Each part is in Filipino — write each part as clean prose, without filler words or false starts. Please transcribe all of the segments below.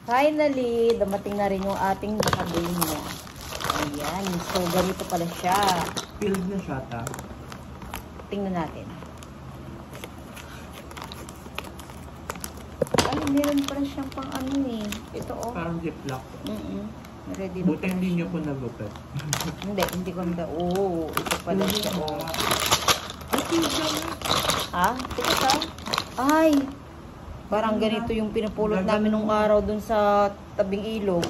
Finally, dumating na rin yung ating macadamia. Ayan. So, ganito pala siya. Filled na siya, ta. Tingnan natin. Ay, meron pala siyang pang ano eh. Ito oh. Parang ziplock. Ready na. Buti hindi niyo po nagupit. Hindi ko na. Oh, ito pala siya. Oh. Ha? Tika ka? Ay! Parang ganito yung pinupulot namin nung araw dun sa tabing ilog.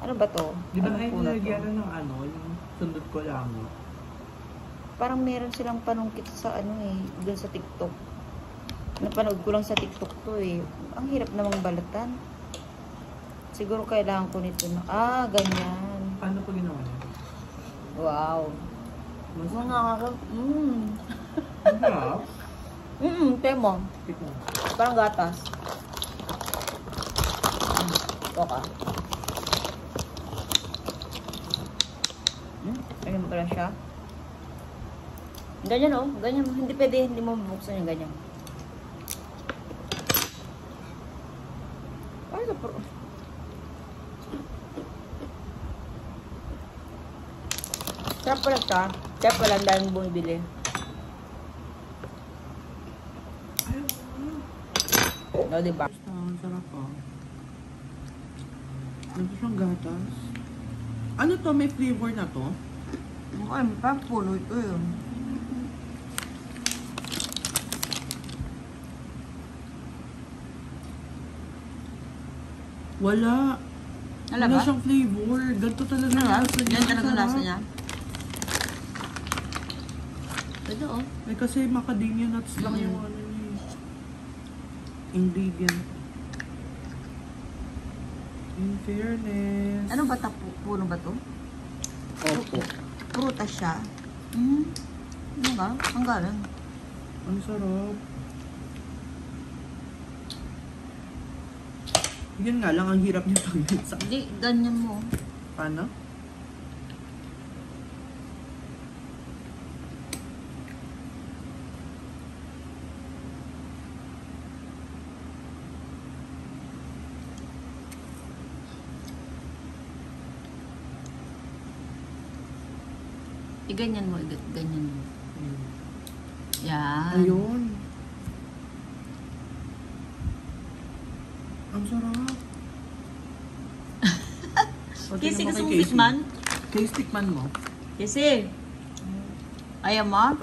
Ano ba to? Di ba Ano ay po na to? nilagyan ng ano, yung sundot ko lang. Parang meron silang panungkit sa ano eh, dun sa TikTok. Napanood ko lang sa TikTok to eh. Ang hirap namang balatan. Siguro kailangan ko nito na. Ah, ganyan. Paano po ginawa niya? Wow. Mga kakak. Ang sarap. Temo. Tignan. Parang gatas. Okay. Ayun pala siya. Ganyan oh. Ganyan. Hindi pwede. Hindi mo mabuksan yung ganyan. Ay, ito po. Sarap pala siya. Kaya pala dahil bumibili. No, diba? Ang sarap ah. Ano siyang gatas? Ano to? May flavor na to? Ay, parang puno ito yun. Wala. Wala Wala ba? siyang flavor. Ganito talaga. Yan talaga lasa niya. Ito oh. Eh kasi macadamia nuts lang yung ano niya. Ingredient. In fairness. Ano ba puno ba to? Opo. Prutas siya. Ano ba? Ang galing. Ang sarap. Yun nga lang, ang hirap niya pag-minsa. Hindi, ganyan mo. Paano? Ganyan mo, ganyan mo. Yan. Ayun. Ang sarap. Kasi gusto mong tikman? Case tikman mo. Kasi. Ayaw mo?